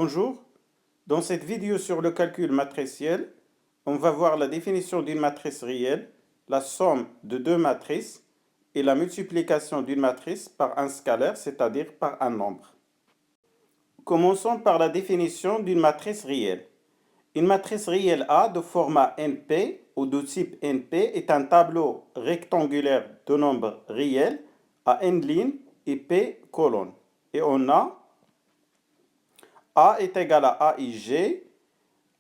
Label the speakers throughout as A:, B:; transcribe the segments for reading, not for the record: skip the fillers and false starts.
A: Bonjour, dans cette vidéo sur le calcul matriciel, on va voir la définition d'une matrice réelle, la somme de deux matrices et la multiplication d'une matrice par un scalaire, c'est-à-dire par un nombre. Commençons par la définition d'une matrice réelle. Une matrice réelle A de format NP ou de type NP est un tableau rectangulaire de nombres réels à n lignes et P colonnes. Et on A est égal à AIG,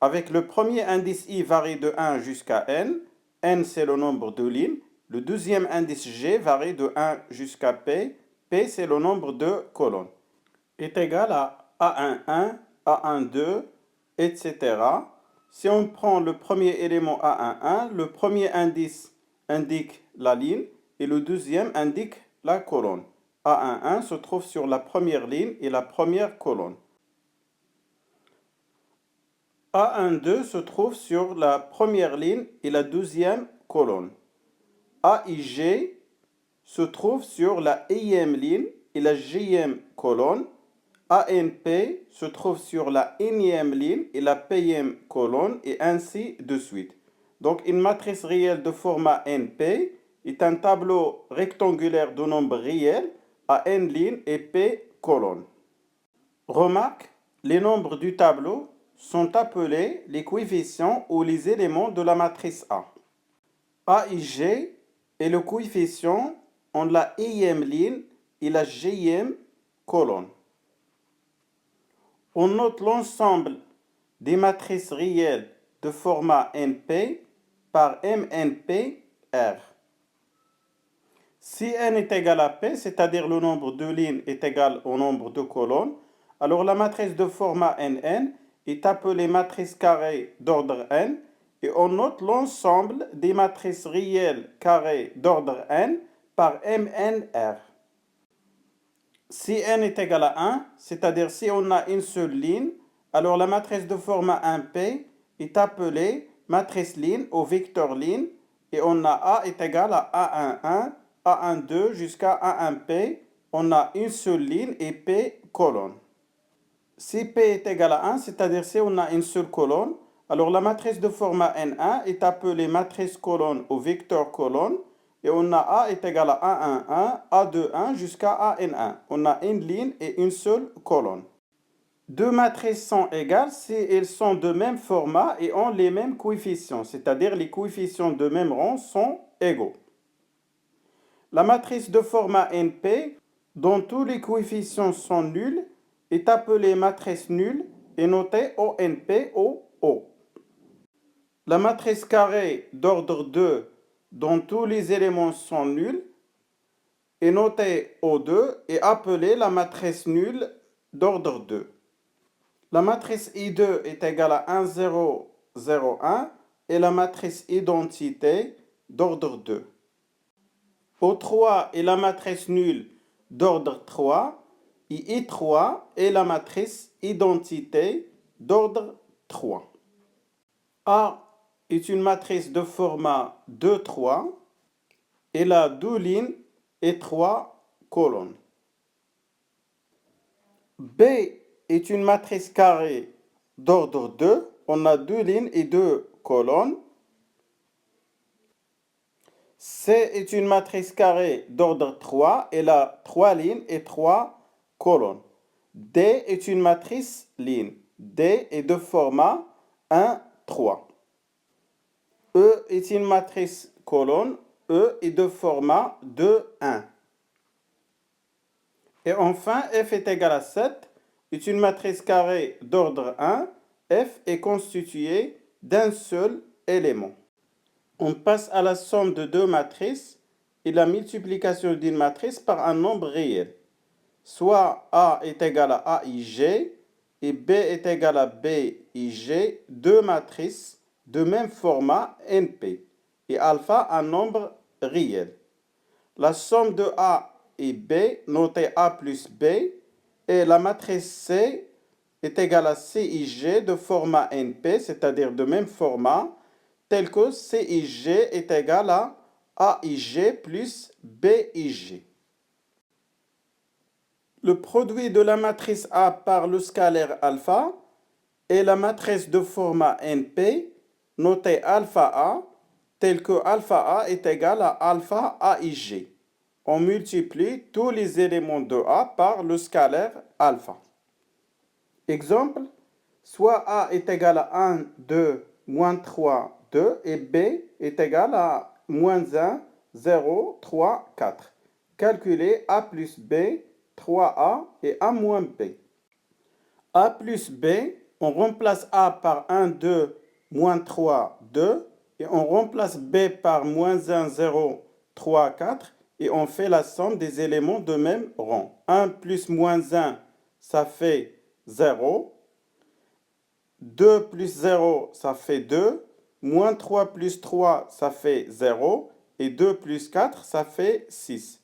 A: avec le premier indice I varie de 1 jusqu'à N c'est le nombre de lignes, le deuxième indice G varie de 1 jusqu'à P c'est le nombre de colonnes, est égal à A11, A12, etc. Si on prend le premier élément A11, le premier indice indique la ligne et le deuxième indique la colonne. A11 se trouve sur la première ligne et la première colonne. A12 se trouve sur la première ligne et la deuxième colonne. AIG se trouve sur la ième ligne et la jième colonne. ANP se trouve sur la énième ligne et la pième colonne, et ainsi de suite. Donc une matrice réelle de format NP est un tableau rectangulaire de nombres réels à n lignes et p colonnes. Remarque, les nombres du tableau sont appelés les coefficients ou les éléments de la matrice A. AIG est le coefficient entre la ième ligne et la jième colonne. On note l'ensemble des matrices réelles de format NP par MNP R. Si n est égal à P, c'est-à-dire le nombre de lignes est égal au nombre de colonnes, alors la matrice de format NN est appelée matrice carrée d'ordre n, et on note l'ensemble des matrices réelles carrées d'ordre n par MNR. Si n est égal à 1, c'est-à-dire si on a une seule ligne, alors la matrice de format 1P est appelée matrice ligne ou vecteur ligne, et on a A est égal à A11, A12 jusqu'à A1P, on a une seule ligne et P colonne. Si P est égal à 1, c'est-à-dire si on a une seule colonne, alors la matrice de format N1 est appelée matrice colonne ou vecteur colonne, et on a A est égal à A11, A21 jusqu'à AN1. On a une ligne et une seule colonne. Deux matrices sont égales si elles sont de même format et ont les mêmes coefficients, c'est-à-dire les coefficients de même rang sont égaux. La matrice de format NP, dont tous les coefficients sont nuls, est appelée matrice nulle et notée ONP ou O. La matrice carrée d'ordre 2, dont tous les éléments sont nuls, est notée O2 et appelée la matrice nulle d'ordre 2. La matrice I2 est égale à 1, 0, 0, 1 et la matrice identité d'ordre 2. O3 est la matrice nulle d'ordre 3 et I3 est la matrice identité d'ordre 3. A est une matrice de format 2, 3. Elle a 2 lignes et 3 colonnes. B est une matrice carrée d'ordre 2. On a 2 lignes et 2 colonnes. C est une matrice carrée d'ordre 3. Elle a 3 lignes et 3 colonnes. D est une matrice ligne. D est de format 1, 3. E est une matrice colonne. E est de format 2, 1. Et enfin, F est égal à 7, est une matrice carrée d'ordre 1. F est constituée d'un seul élément. On passe à la somme de deux matrices et la multiplication d'une matrice par un nombre réel. Soit A est égal à AIG et B est égal à BIG, deux matrices de même format NP, et alpha un nombre réel. La somme de A et B, notée A plus B, et la matrice C est égale à CIG de format NP, c'est-à-dire de même format, tel que CIG est égal à AIG plus BIG. Le produit de la matrice A par le scalaire alpha est la matrice de format NP, notée alpha A, telle que alpha A est égal à alpha AIG. On multiplie tous les éléments de A par le scalaire alpha. Exemple, soit A est égal à 1, 2, moins 3, 2 et B est égal à moins 1, 0, 3, 4. Calculez A plus B, 3A et A moins B. A plus B, on remplace A par 1, 2, moins 3, 2 et on remplace B par moins 1, 0, 3, 4 et on fait la somme des éléments de même rang. 1 plus moins 1, ça fait 0. 2 plus 0, ça fait 2. Moins 3 plus 3, ça fait 0. Et 2 plus 4, ça fait 6.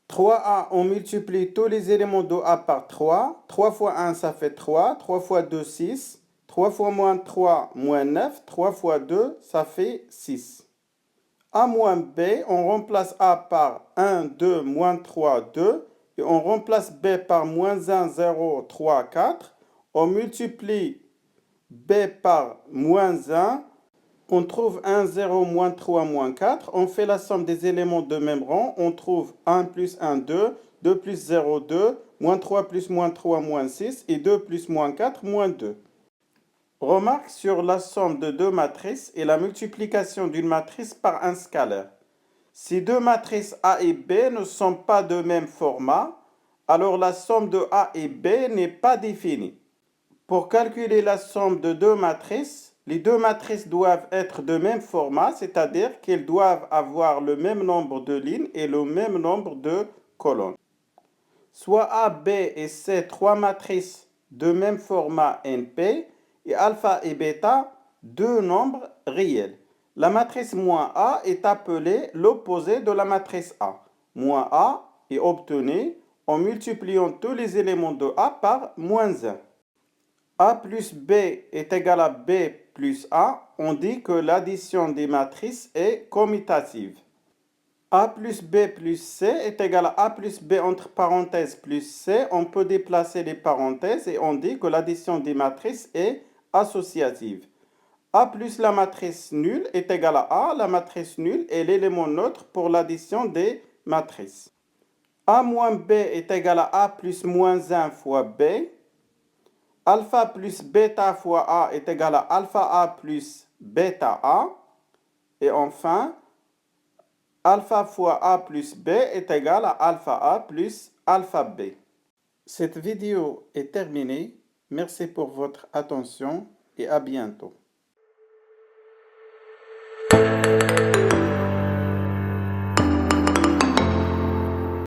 A: 3A, on multiplie tous les éléments de A par 3. 3 fois 1, ça fait 3. 3 fois 2, 6. 3 fois moins 3, moins 9. 3 fois 2, ça fait 6. A moins B, on remplace A par 1, 2, moins 3, 2. Et on remplace B par moins 1, 0, 3, 4. On multiplie B par moins 1. On trouve 1, 0, moins 3, moins 4. On fait la somme des éléments de même rang. On trouve 1 plus 1, 2. 2 plus 0, 2. Moins 3 plus moins 3, moins 6. Et 2 plus moins 4, moins 2. Remarque sur la somme de deux matrices et la multiplication d'une matrice par un scalaire. Si deux matrices A et B ne sont pas de même format, alors la somme de A et B n'est pas définie. Pour calculer la somme de deux matrices, les deux matrices doivent être de même format, c'est-à-dire qu'elles doivent avoir le même nombre de lignes et le même nombre de colonnes. Soit A, B et C, trois matrices de même format NP, et alpha et bêta, deux nombres réels. La matrice moins A est appelée l'opposé de la matrice A. Moins A est obtenu en multipliant tous les éléments de A par moins 1. A plus B est égal à B plus A. On dit que l'addition des matrices est commutative. A plus B plus C est égal à A plus B entre parenthèses plus C. On peut déplacer les parenthèses et on dit que l'addition des matrices est associative. A plus la matrice nulle est égal à A. La matrice nulle est l'élément neutre pour l'addition des matrices. A moins B est égal à A plus moins 1 fois B. Alpha plus bêta fois A est égal à alpha A plus bêta A. Et enfin, alpha fois A plus B est égal à alpha A plus alpha B. Cette vidéo est terminée. Merci pour votre attention et à bientôt.